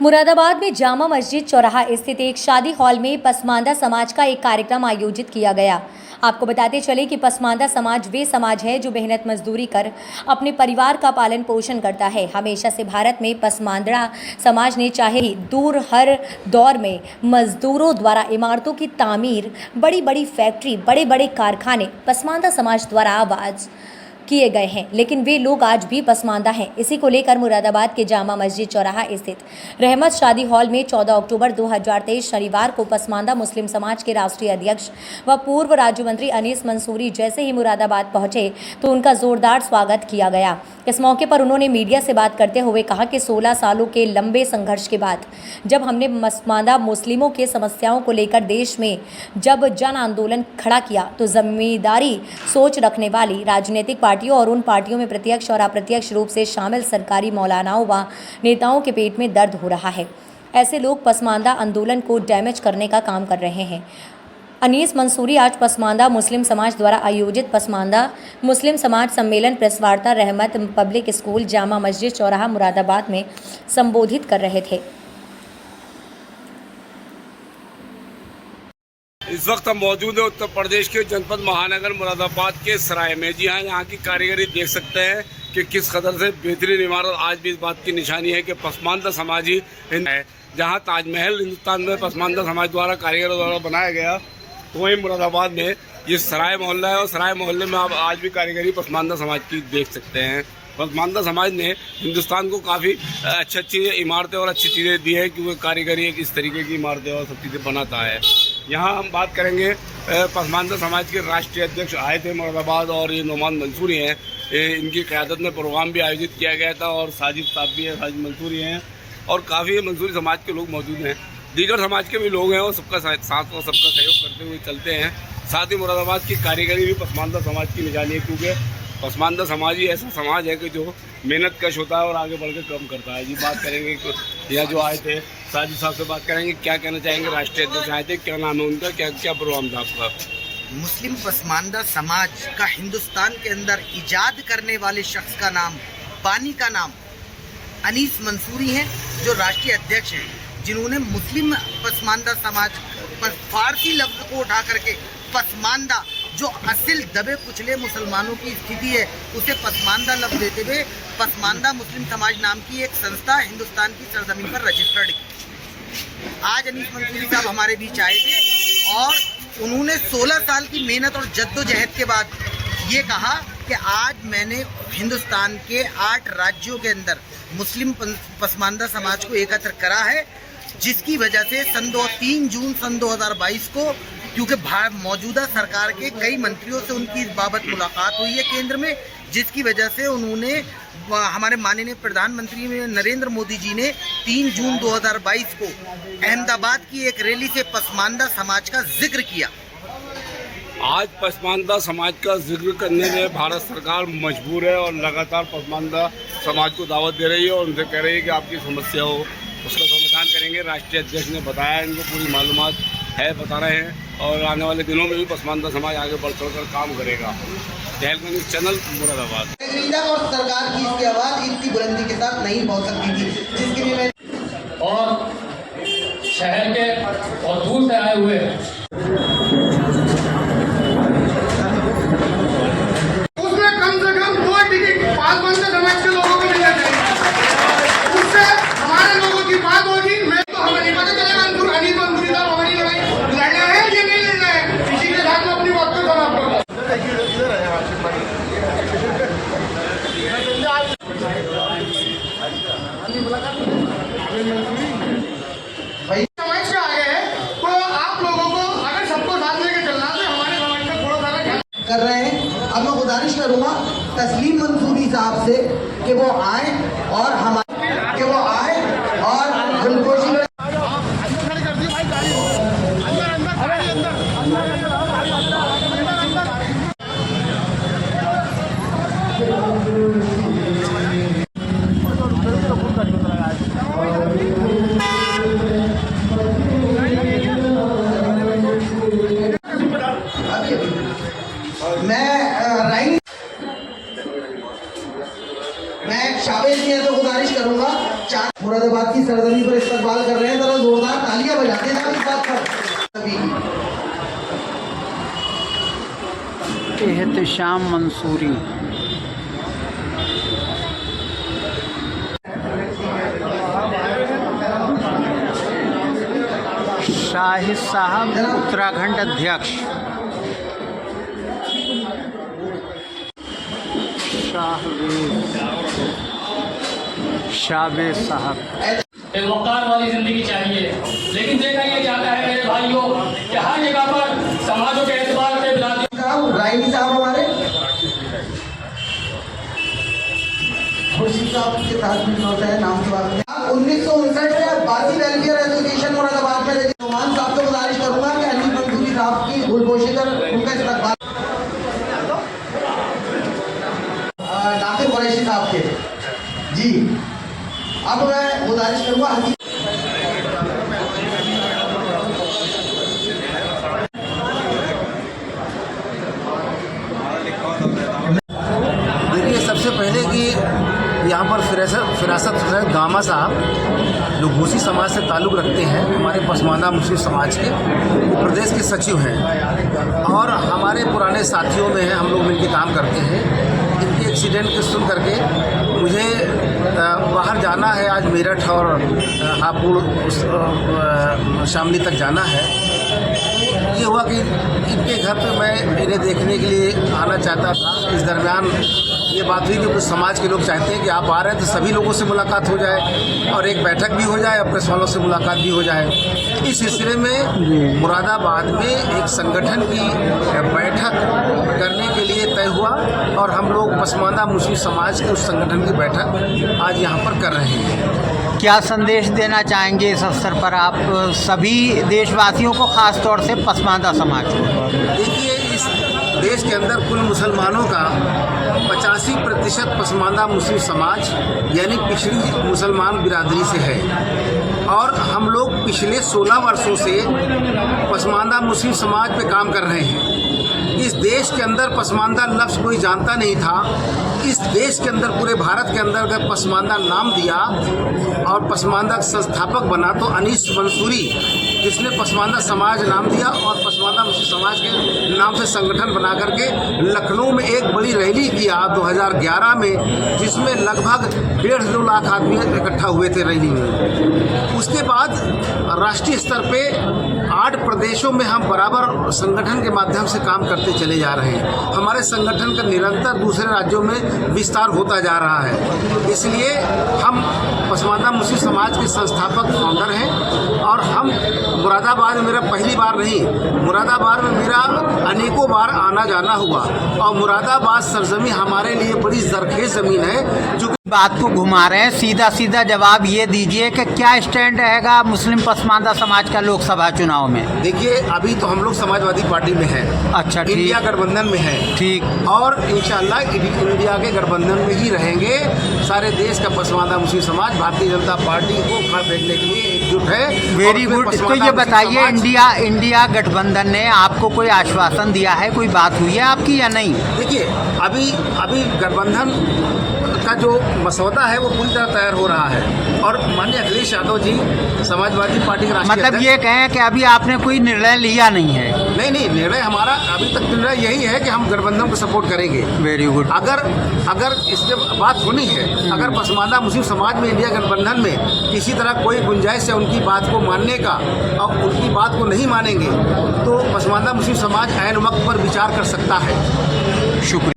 मुरादाबाद में जामा मस्जिद चौराहा स्थित एक शादी हॉल में पसमानदा समाज का एक कार्यक्रम आयोजित किया गया। आपको बताते चले कि पसमानदा समाज वे समाज है जो मेहनत मजदूरी कर अपने परिवार का पालन पोषण करता है। हमेशा से भारत में पसमानदा समाज ने चाहे ही दूर हर दौर में मजदूरों द्वारा इमारतों की तामीर, बड़ी बड़ी फैक्ट्री, बड़े बड़े कारखाने पसमानदा समाज द्वारा आवाज़ किए गए हैं, लेकिन वे लोग आज भी पसमानदा हैं। इसी को लेकर मुरादाबाद के जामा मस्जिद चौराहा स्थित रहमत शादी हॉल में 14 अक्टूबर 2023 शनिवार को पसमानदा मुस्लिम समाज के राष्ट्रीय अध्यक्ष व पूर्व राज्य मंत्री अनीस मंसूरी जैसे ही मुरादाबाद पहुंचे तो उनका जोरदार स्वागत किया गया। इस मौके पर उन्होंने मीडिया से बात करते हुए कहा कि 16 सालों के लंबे संघर्ष के बाद जब हमने पसमानदा मुस्लिमों के समस्याओं को लेकर देश में जब जन आंदोलन खड़ा किया तो जिम्मेदारी सोच रखने वाली राजनीतिक पार्टियों और उन पार्टियों में प्रत्यक्ष और अप्रत्यक्ष रूप से शामिल सरकारी मौलानाओं व नेताओं के पेट में दर्द हो रहा है। ऐसे लोग पसमानदा आंदोलन को डैमेज करने का काम कर रहे हैं। अनीस मंसूरी आज पसमानदा मुस्लिम समाज द्वारा आयोजित पसमानदा मुस्लिम समाज सम्मेलन प्रेस वार्ता रहमत पब्लिक स्कूल जामा मस्जिद चौराहा मुरादाबाद में संबोधित कर रहे थे। इस वक्त हम मौजूद हैं उत्तर प्रदेश के जनपद महानगर मुरादाबाद के सराय में। जी हाँ, यहाँ की कारीगरी देख सकते हैं कि किस कदर से बेहतरीन इमारत। आज भी इस बात की निशानी है कि पसमानदा समाज ही है। जहाँ ताजमहल हिंदुस्तान में पसमानदा समाज द्वारा कारीगरों द्वारा बनाया गया, तो वहीं मुरादाबाद में ये सराय मोहल्ला है और सराय मोहल्ले में आप आज भी कारीगरी पसमानदा समाज की देख सकते हैं। पसमानदा समाज ने हिंदुस्तान को काफ़ी अच्छी इमारतें और अच्छी चीज़ें दी है कि वो कारीगरी एक इस तरीके की इमारतें और सब चीज़ें बनाता है। यहाँ हम बात करेंगे पसमानदा समाज के राष्ट्रीय अध्यक्ष आए थे मुरादाबाद और ये नोमान मंसूरी हैं। इनकी क़यादत में प्रोग्राम भी आयोजित किया गया था और साजिद साहब भी हैं, साजिद मंसूरी हैं और काफ़ी मंसूरी समाज के लोग मौजूद हैं। दीगर समाज के भी लोग हैं और सबका साथ और सबका सहयोग करते हुए चलते हैं। साथ ही मुरादाबाद की कारीगरी भी पसमानदा समाज की निशानी है, क्योंकि पसमानदा समाज ही ऐसा समाज है कि जो मेहनत कश होता है और आगे बढ़ के काम करता है। जी बात करेंगे यहाँ जो आए थे साजिद साहब से बात करेंगे, क्या कहना चाहेंगे। राष्ट्रीय अध्यक्ष आए थे, क्या नाम है उनका, क्या प्रोग्राम था आपका। मुस्लिम पसमानदा समाज का हिंदुस्तान के अंदर इजाद करने वाले शख्स का नाम, बानी का नाम अनीस मंसूरी हैं, जो राष्ट्रीय अध्यक्ष हैं, जिन्होंने मुस्लिम पसमानदा समाज पर फारसी लफ्ज़ को उठा करके पसमानदा, जो असल दबे कुचले मुसलमानों की स्थिति है, उसे पसमानदा लफ्ज़ देते हुए पसमानदा मुस्लिम समाज नाम की एक संस्था हिंदुस्तान की सरजमीन पर रजिस्टर्ड की। आज अनीस मंसूरी साहब हमारे बीच आए थे और उन्होंने 16 साल की मेहनत और जद्दोजहद के बाद ये कहा कि आज मैंने हिंदुस्तान के 8 राज्यों के अंदर मुस्लिम पसमानदा समाज को एकत्र करा है, जिसकी वजह से 3 जून सन 2022 को, क्योंकि मौजूदा सरकार के कई मंत्रियों से उनकी इस बाबत मुलाकात हुई है केंद्र में, जिसकी वजह से उन्होंने हमारे माननीय प्रधानमंत्री नरेंद्र मोदी जी ने 3 जून 2022 को अहमदाबाद की एक रैली से पसमानदा समाज का जिक्र किया। आज पसमानदा समाज का जिक्र करने में भारत सरकार मजबूर है और लगातार पसमानदा समाज को दावत दे रही है और उनसे कह रही है कि आपकी समस्या हो उसका समाधान करेंगे। राष्ट्रीय अध्यक्ष ने बताया, इनको पूरी मालूमात है, बता रहे हैं और आने वाले दिनों में भी पसमानदा समाज आगे बढ़ चढ़ कर काम करेगा। तहलका न्यूज़ चैनल मुरादाबाद। और सरकार की इसकी आवाज़ इतनी बुलंदी के साथ नहीं पहुंच सकती थी, जिसके लिए मैं और शहर के और दूर से आए हुए उसमें कम से कम 2 टिकट पसमानदा समाज के लोगों को मिलना चाहिए। उससे हमारे लोगों की बात होगी। मैं तो हमारी पता चलेगा अनीस मंसूरी साहब हमारी लड़ाई लड़ना है या नहीं लड़ना है। इसी के साथ में अपनी बात को समाप्त करूँ। समाज का आगे है तो आप लोगों को अगर सबको साथ लेके चलना है तो हमारे समाज में थोड़ा सारा ध्यान कर रहे हैं। अब मैं गुजारिश करूंगा तस्लीम मंसूरी साहब से कि वो आए और गुलकोशी में मैं शाबाश मियां से गुजारिश करूंगा मुरादाबाद की सरजमी पर इस्तकबाल कर रहे हैं। जरा जोरदार तालियां बजाते हैं इस बात पर सभी। एहतशाम मंसूरी शाहिद साहब उत्तराखंड अध्यक्ष शाहवेज साहब। एक वक़ार वाली ज़िंदगी चाहिए, लेकिन देखा ये जाता है मेरे भाइयों कि हर जगह पर समाजों के एतबार से राइनी साहब हमारे खुर्शी साहब के साथ भी होता है नाम की बात में। 1959 में बासी वेलफेयर एसोसिएशन मुरादाबाद में नुमान साहब को गुजारिश करूंगा कि अनिल मंसूरी साहब की गुलपोशीकर उनका इस्तकबाल नासिर कुरैशी साहब के जी। अब मैं गुजारिश करूंगा सबसे पहले कि यहाँ पर फिरासत गामा साहब जो भूसी समाज से ताल्लुक़ रखते हैं, हमारे पसमानदा मुस्लिम समाज के प्रदेश के सचिव हैं और हमारे पुराने साथियों में हैं, हम लोग मिलकर काम करते हैं। इनके एक्सीडेंट के सुन करके मुझे बाहर जाना है, आज मेरठ और हापुड़ शामली तक जाना है। ये हुआ कि इनके घर पे मैं इन्हें देखने के लिए आना चाहता था। इस दरमियान ये बात हुई कि कुछ समाज के लोग चाहते हैं कि आप आ रहे हैं तो सभी लोगों से मुलाकात हो जाए और एक बैठक भी हो जाए और प्रेस वालों से मुलाकात भी हो जाए। इस सिलसिले में मुरादाबाद में एक संगठन की बैठक करने के लिए तय हुआ और हम लोग पसमानदा मुस्लिम समाज के उस संगठन की बैठक आज यहाँ पर कर रहे हैं। क्या संदेश देना चाहेंगे इस अवसर पर आप सभी देशवासियों को, खास तौर से पसमानदा समाज को? देखिए, इस देश के अंदर कुल मुसलमानों का 85% पसमानदा मुस्लिम समाज यानी पिछड़ी मुसलमान बिरादरी से है और हम लोग पिछले 16 वर्षों से पसमानदा मुस्लिम समाज पे काम कर रहे हैं। इस देश के अंदर पसमानदा लफ्ज़ कोई जानता नहीं था। इस देश के अंदर, पूरे भारत के अंदर अगर पसमानदा नाम दिया और पसमानदा संस्थापक बना तो अनीस मंसूरी, जिसने पसमानदा समाज नाम दिया और पसमानदा मुस्लिम समाज के नाम से संगठन बना करके लखनऊ में एक बड़ी रैली किया 2011 में, जिसमें लगभग 1.5-2 लाख आदमी इकट्ठा हुए थे रैली में। उसके बाद राष्ट्रीय स्तर पे 8 प्रदेशों में हम बराबर संगठन के माध्यम से काम करते चले जा रहे हैं। हमारे संगठन का निरंतर दूसरे राज्यों में विस्तार होता जा रहा है। इसलिए हम पसमानदा मुस्लिम समाज के संस्थापक फाउंडर हैं और हम मुरादाबाद में, मेरा पहली बार नहीं, मुरादाबाद में मेरा अनेकों बार आना जाना हुआ और मुरादाबाद सरजमी हमारे लिए बड़ी जरखेज ज़मीन है। जो बात को घुमा रहे हैं, सीधा सीधा जवाब ये दीजिए कि क्या स्टैंड रहेगा मुस्लिम पसमानदा समाज का लोकसभा चुनाव में? देखिए, अभी तो हम लोग समाजवादी पार्टी में हैं। अच्छा, ठीक। इंडिया गठबंधन में है, ठीक, और इंशाल्लाह इंडिया के गठबंधन में ही रहेंगे। सारे देश का पसमानदा मुस्लिम समाज भारतीय जनता पार्टी को खड़ा फेंकने के लिए एकजुट है। Very good. तो ये बताइए, इंडिया गठबंधन ने आपको कोई आश्वासन दिया है, कोई बात हुई है आपकी या नहीं? देखिए, अभी गठबंधन का जो मसौदा है वो पूरी तरह तैयार हो रहा है और माननीय अखिलेश यादव जी समाजवादी पार्टी के राष्ट्रीय मतलब ये कहें कि अभी आपने कोई निर्णय लिया नहीं है? नहीं, निर्णय हमारा अभी तक निर्णय यही है कि हम गठबंधन को सपोर्ट करेंगे। Very good. अगर इसके बात होनी है, अगर पसमानदा मुस्लिम समाज में इंडिया गठबंधन में किसी तरह कोई गुंजाइश है उनकी बात को मानने का और उनकी बात को नहीं मानेंगे तो पसमानदा मुस्लिम समाज ऐन वक्त पर विचार कर सकता है। शुक्रिया।